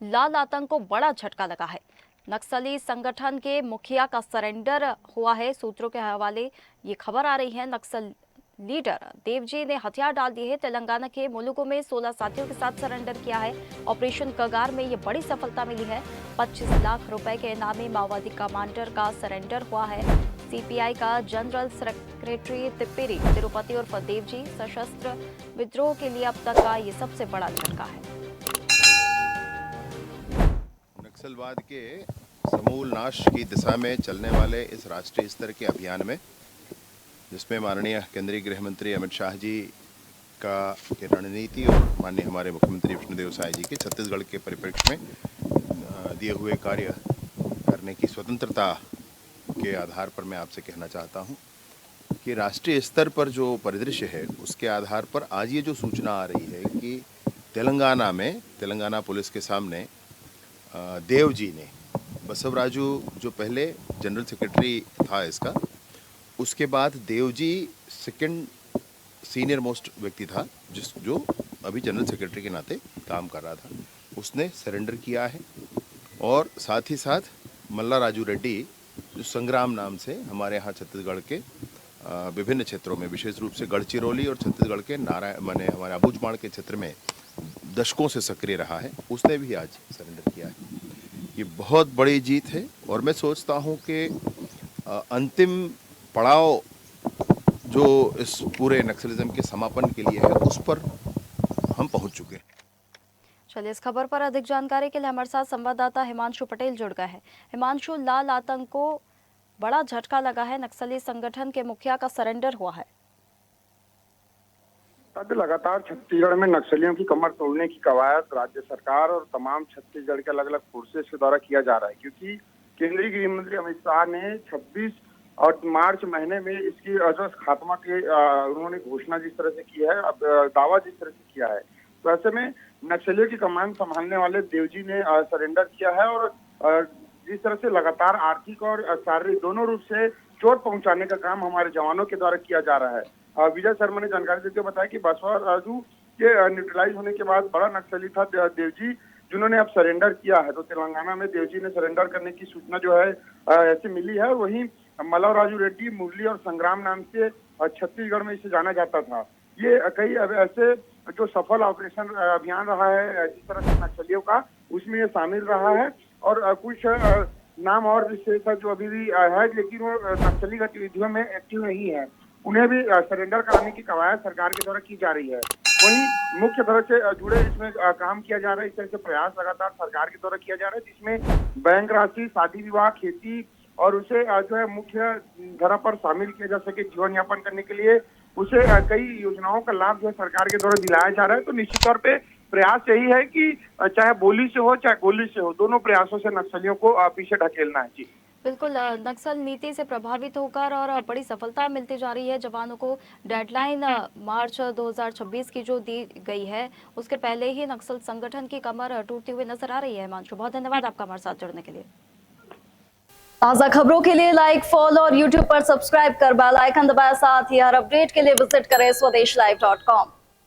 लाल आतंक को बड़ा झटका लगा है। नक्सली संगठन के मुखिया का सरेंडर हुआ है। सूत्रों के हवाले ये खबर आ रही है। नक्सल लीडर देवजी ने हथियार डाल दिए हैं। तेलंगाना के मुलुगु में 16 साथियों के साथ सरेंडर किया है। ऑपरेशन कगार में ये बड़ी सफलता मिली है। 25 लाख रुपए के इनामी माओवादी कमांडर का सरेंडर हुआ है। सीपीआई का जनरल सेक्रेटरी तिप्पिरी तिरुपति उर्फ देवजी सशस्त्र विद्रोह के लिए अब तक का ये सबसे बड़ा झटका है। नक्सलवाद के समूल नाश की दिशा में चलने वाले इस राष्ट्रीय स्तर के अभियान में, जिसमें माननीय केंद्रीय गृह मंत्री अमित शाह जी की रणनीति और माननीय हमारे मुख्यमंत्री विष्णुदेव साय जी के छत्तीसगढ़ के परिप्रेक्ष्य में दिए हुए कार्य करने की स्वतंत्रता के आधार पर मैं आपसे कहना चाहता हूं कि राष्ट्रीय स्तर पर जो परिदृश्य है उसके आधार पर आज ये जो सूचना आ रही है कि तेलंगाना पुलिस के सामने देव जी ने, बसवराजू जो पहले जनरल सेक्रेटरी था इसका, उसके बाद Dev ji second senior most व्यक्ति था जो अभी जनरल सेक्रेटरी के नाते काम कर रहा था, उसने सरेंडर किया है। और साथ ही साथ मल्ला राजू रेड्डी जो संग्राम नाम से हमारे यहाँ छत्तीसगढ़ के विभिन्न क्षेत्रों में, विशेष रूप से गढ़चिरौली और छत्तीसगढ़ के हमारे अबूझमाड़ के क्षेत्र में दशकों से सक्रिय रहा है, उसने भी आज सरेंडर किया है। ये बहुत बड़ी जीत है और मैं सोचता हूँ कि अंतिम पड़ाव जो इस पूरे नक्सलिज्म के समापन के लिए है उस पर हम पहुंच चुके हैं। चलिए, इस खबर पर अधिक जानकारी के लिए हमारे साथ संवाददाता हिमांशु पटेल जुड़ गए हैं। हिमांशु, लाल आतंक को बड़ा झटका लगा है। नक्सली संगठन के मुखिया का सरेंडर हुआ है। लगातार छत्तीसगढ़ में नक्सलियों की कमर तोड़ने की कवायद राज्य सरकार और तमाम छत्तीसगढ़ के अलग अलग फोर्सेस के द्वारा किया जा रहा है, क्योंकि केंद्रीय गृह मंत्री अमित शाह ने 26 और मार्च महीने में इसकी अजस खात्मा की उन्होंने घोषणा जिस तरह से की है, अब दावा जिस तरह से किया है, तो ऐसे में नक्सलियों की कमान संभालने वाले देवजी ने सरेंडर किया है। और जिस तरह से लगातार आर्थिक और शारीरिक दोनों रूप से चोट पहुंचाने का काम हमारे जवानों के द्वारा किया जा रहा है। विजय शर्मा ने जानकारी देते हुए बताया कि बसवराजू के न्यूट्रलाइज होने के बाद बड़ा नक्सली था देवजी, जिन्होंने अब सरेंडर किया है। तो तेलंगाना में देवजी ने सरेंडर करने की सूचना जो है ऐसे मिली है। वहीं मल्ला राजू रेड्डी, मुरली और संग्राम नाम से छत्तीसगढ़ में इसे जाना जाता था। ये कई ऐसे जो सफल ऑपरेशन अभियान रहा है जिस तरह से नक्सलियों का, उसमें ये शामिल रहा है। और कुछ नाम और विशेष जो अभी भी है, लेकिन वो नक्सली गतिविधियों में एक्टिव नहीं है, उन्हें भी सरेंडर कराने की कवायद सरकार के द्वारा की जा रही है। वहीं मुख्य तरह से जुड़े इसमें काम किया जा रहा है। इस तरह से प्रयास लगातार सरकार के द्वारा किया जा रहा है, जिसमें बैंक राशि, शादी विवाह, खेती और उसे जो है मुख्य धारा पर शामिल किया जा सके जीवन यापन करने के लिए, उसे कई योजनाओं का लाभ जो है सरकार के द्वारा दिलाया जा रहा है। तो निश्चित तौर पे प्रयास यही है कि चाहे बोली से हो चाहे गोली से हो, दोनों प्रयासों से नक्सलियों को पीछे ढकेलना है। जी बिल्कुल, नक्सल नीति से प्रभावित होकर और बड़ी सफलता मिलती जा रही है जवानों को। डेडलाइन मार्च 2026 की जो दी गई है, उसके पहले ही नक्सल संगठन की कमर टूटती हुई नजर आ रही है। हिमांशु, बहुत धन्यवाद आपका हमारे साथ जुड़ने के लिए। ताज़ा खबरों के लिए लाइक, फॉलो और यूट्यूब पर सब्सक्राइब कर बेल आइकन दबाएं। साथ ही हर अपडेट के लिए विजिट करें स्वदेशलाइव.com।